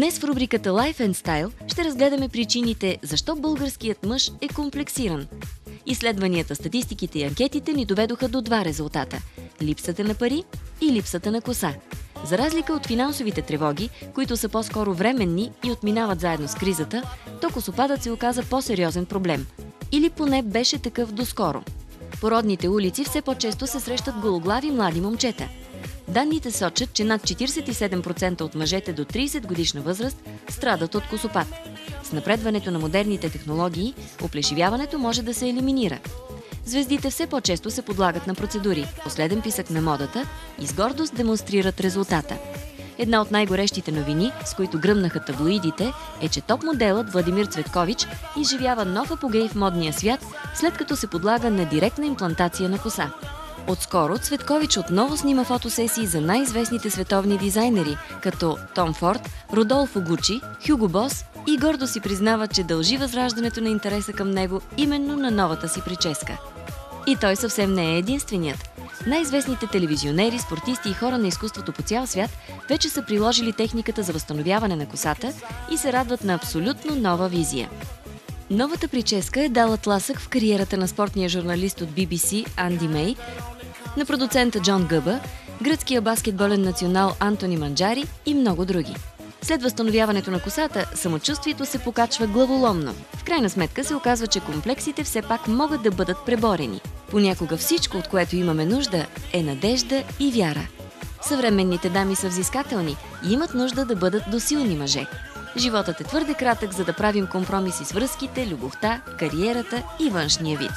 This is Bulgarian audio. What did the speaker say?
Днес в рубриката Life and Style ще разгледаме причините защо българският мъж е комплексиран. Изследванията, статистиките и анкетите ни доведоха до два резултата – липсата на пари и липсата на коса. За разлика от финансовите тревоги, които са по-скоро временни и отминават заедно с кризата, то косопадът се оказа по-сериозен проблем. Или поне беше такъв доскоро. По родните улици все по-често се срещат гологлави млади момчета. Данните сочат, че над 47% от мъжете до 30 годишна възраст страдат от косопад. С напредването на модерните технологии, оплешивяването може да се елиминира. Звездите все по-често се подлагат на процедури. Последен писък на модата и с гордост демонстрират резултата. Една от най-горещите новини, с които гръмнаха таблоидите, е, че топ-моделът Владимир Цветкович изживява нов апогей в модния свят, след като се подлага на директна имплантация на коса. Отскоро Цветкович отново снима фотосесии за най-известните световни дизайнери, като Том Форд, Родолфо Гучи, Хюго Бос и гордо си признава, че дължи възраждането на интереса към него именно на новата си прическа. И той съвсем не е единственият. Най-известните телевизионери, спортисти и хора на изкуството по цял свят вече са приложили техниката за възстановяване на косата и се радват на абсолютно нова визия. Новата прическа е дала тласък в кариерата на спортния журналист от BBC Анди Мей, на продуцента Джон Гъба, гръцкия баскетболен национал Антони Манджари и много други. След възстановяването на косата, самочувствието се покачва главоломно. В крайна сметка се оказва, че комплексите все пак могат да бъдат преборени. Понякога всичко, от което имаме нужда, е надежда и вяра. Съвременните дами са взискателни и имат нужда да бъдат досилни мъже. Животът е твърде кратък, за да правим компромиси с връзките, любовта, кариерата и външния вид.